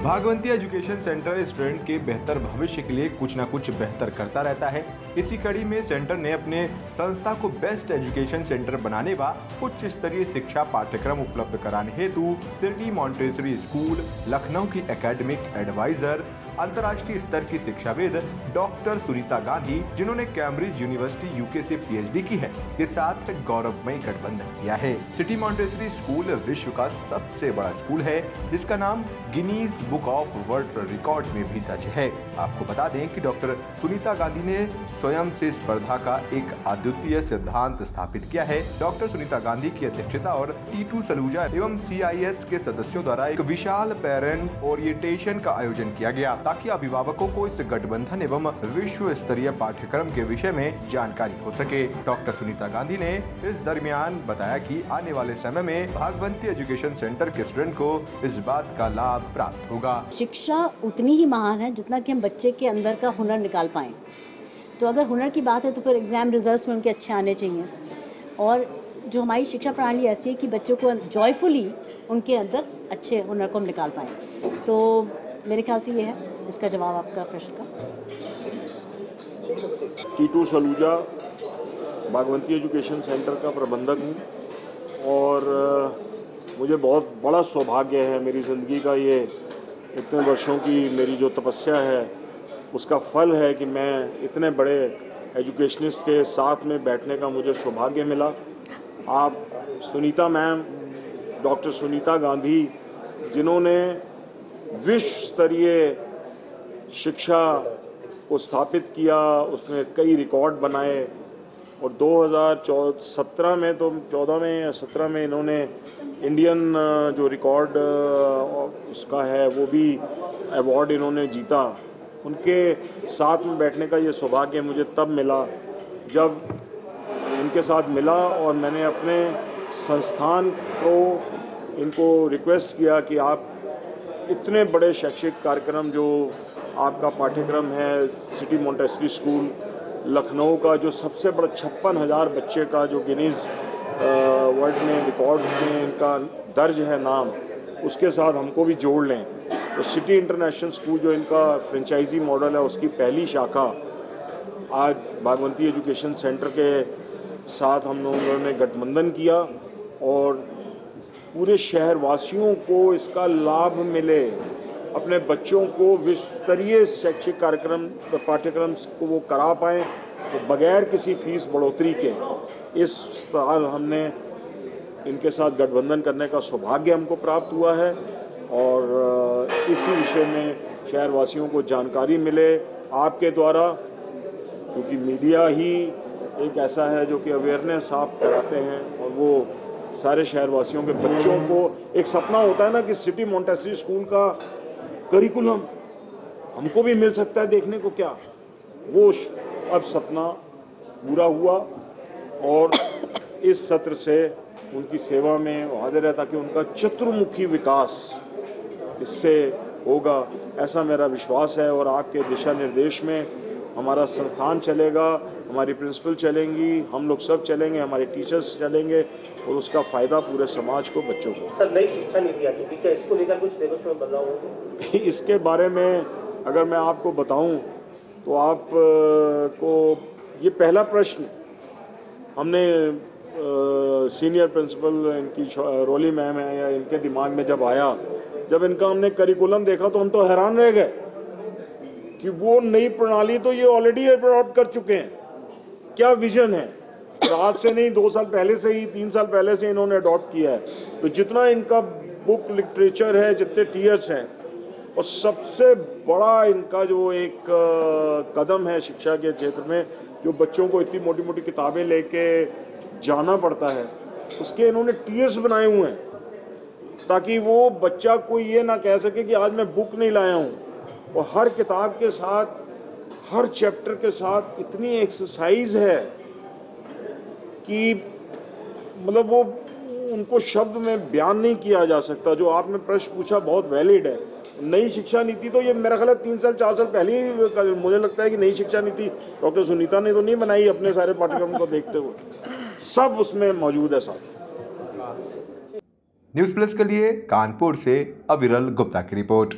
Bhagwanti education centre student के बेहतर भविष्य के लिए कुछ न कुछ बेहतर करता रहता है। इसी कड़ी में सेंटर ने अपने संस्था को बेस्ट एजुकेशन सेंटर बनाने व उच्च स्तरीय शिक्षा पाठ्यक्रम उपलब्ध कराने हेतु सिटी मॉन्टेसरी स्कूल लखनऊ की एकेडमिक एडवाइजर अंतर्राष्ट्रीय स्तर की शिक्षाविद डॉक्टर सुनीता गांधी, जिन्होंने कैम्ब्रिज यूनिवर्सिटी यूके से पीएचडी की है, के साथ गौरवमयी गठबंधन किया है। सिटी मॉन्टेसरी स्कूल विश्व का सबसे बड़ा स्कूल है, जिसका नाम Guinness book of world record में भी दर्ज है। आपको बता दें कि डॉक्टर सुनीता गांधी ने स्वयं से स्पर्धा का एक अद्वितीय सिद्धांत स्थापित किया है। डॉक्टर सुनीता गांधी की अध्यक्षता और टीटू सलूजा एवं CIS के सदस्यों द्वारा एक विशाल पेरेंट ओरिएंटेशन का आयोजन किया गया, ताकि अभिभावकों को इस गठबंधन एवं विश्व स्तरीय पाठ्यक्रम के विषय में जानकारी हो सके। डॉक्टर सुनीता गांधी ने इस दरमियान बताया कि आने वाले समय में भागवंती एजुकेशन सेंटर के स्टूडेंट को इस बात का लाभ प्राप्त होगा। शिक्षा उतनी ही महान है जितना कि हम बच्चे के अंदर का हुनर निकाल पाएं। तो अगर हुनर की बात है तो फिर एग्जाम रिजल्ट्स में उनके अच्छे आने चाहिए, और जो हमारी शिक्षा प्रणाली ऐसी है कि बच्चों को जॉयफुली उनके अंदर अच्छे हुनर को हम निकाल पाएँ। तो मेरे ख्याल से ये है इसका जवाब आपका प्रश्न का। टीटू सलूजा भागवंती एजुकेशन सेंटर का प्रबंधक हूँ और मुझे बहुत बड़ा सौभाग्य है, मेरी ज़िंदगी का ये इतने वर्षों की मेरी जो तपस्या है उसका फल है कि मैं इतने बड़े एजुकेशनिस्ट के साथ में बैठने का मुझे सौभाग्य मिला। आप सुनीता मैम, डॉक्टर सुनीता गांधी, जिन्होंने विश्व स्तरीय शिक्षा को स्थापित किया, उसमें कई रिकॉर्ड बनाए और 2017 में तो 14 में या 17 में इन्होंने इंडियन जो रिकॉर्ड उसका है वो भी अवार्ड इन्होंने जीता। उनके साथ में बैठने का ये सौभाग्य मुझे तब मिला जब इनके साथ मिला और मैंने अपने संस्थान को इनको रिक्वेस्ट किया कि आप इतने बड़े शैक्षिक कार्यक्रम जो आपका पाठ्यक्रम है, सिटी मॉन्टेसरी स्कूल लखनऊ का जो सबसे बड़ा 56,000 बच्चे का जो गिनीज वर्ल्ड में रिकॉर्ड में इनका दर्ज है नाम, उसके साथ हमको भी जोड़ लें। तो सिटी इंटरनेशनल स्कूल जो इनका फ्रेंचाइजी मॉडल है उसकी पहली शाखा आज भागवंती एजुकेशन सेंटर के साथ हम लोगों ने गठबंधन किया और पूरे शहर वासियों को इसका लाभ मिले, अपने बच्चों को विश्व स्तरीय शैक्षिक कार्यक्रम पाठ्यक्रम को वो करा पाएँ तो बगैर किसी फीस बढ़ोतरी के। इस साल हमने इनके साथ गठबंधन करने का सौभाग्य हमको प्राप्त हुआ है और इसी विषय में शहर वासियों को जानकारी मिले आपके द्वारा, क्योंकि मीडिया ही एक ऐसा है जो कि अवेयरनेस आप कराते हैं और वो सारे शहरवासियों के बच्चों को एक सपना होता है ना कि सिटी मॉन्टेसरी स्कूल का करिकुलम हमको भी मिल सकता है देखने को, क्या वो अब सपना पूरा हुआ और इस सत्र से उनकी सेवा में हाजिर रहता कि उनका चतुर्मुखी विकास इससे होगा, ऐसा मेरा विश्वास है। और आपके दिशा निर्देश में हमारा संस्थान चलेगा, हमारी प्रिंसिपल चलेंगी, हम लोग सब चलेंगे, हमारे टीचर्स चलेंगे और उसका फ़ायदा पूरे समाज को, बच्चों को। सर, नई शिक्षा नीति आ चुकी है, इसको लेकर कुछ सिलेबस में बदलाव होगा? इसके बारे में अगर मैं आपको बताऊं तो आप को ये पहला प्रश्न हमने सीनियर प्रिंसिपल इनकी रोली मैम है या इनके दिमाग में जब आया, जब इनका हमने करिकुलम देखा तो हम तो हैरान रह गए कि वो नई प्रणाली तो ये ऑलरेडी अडॉप्ट कर चुके हैं। क्या विजन है, और आज से नहीं 2 साल पहले से ही 3 साल पहले से इन्होंने अडॉप्ट किया है। तो जितना इनका बुक लिटरेचर है, जितने टीयर्स हैं, और सबसे बड़ा इनका जो एक कदम है शिक्षा के क्षेत्र में, जो बच्चों को इतनी मोटी मोटी किताबें लेके जाना पड़ता है, उसके इन्होंने टीयर्स बनाए हुए हैं ताकि वो बच्चा कोई ये ना कह सके कि आज मैं बुक नहीं लाया हूँ। और हर किताब के साथ, हर चैप्टर के साथ इतनी एक्सरसाइज है कि मतलब वो उनको शब्द में बयान नहीं किया जा सकता। जो आपने प्रश्न पूछा बहुत वैलिड है। नई शिक्षा नीति तो ये मेरा ख्याल है 3 साल 4 साल पहले ही, मुझे लगता है कि नई शिक्षा नीति डॉक्टर सुनीता ने तो नहीं बनाई अपने सारे पाठ्यक्रम को देखते हुए, सब उसमें मौजूद है साथ। न्यूज़ प्लस के लिए कानपुर से अविरल गुप्ता की रिपोर्ट।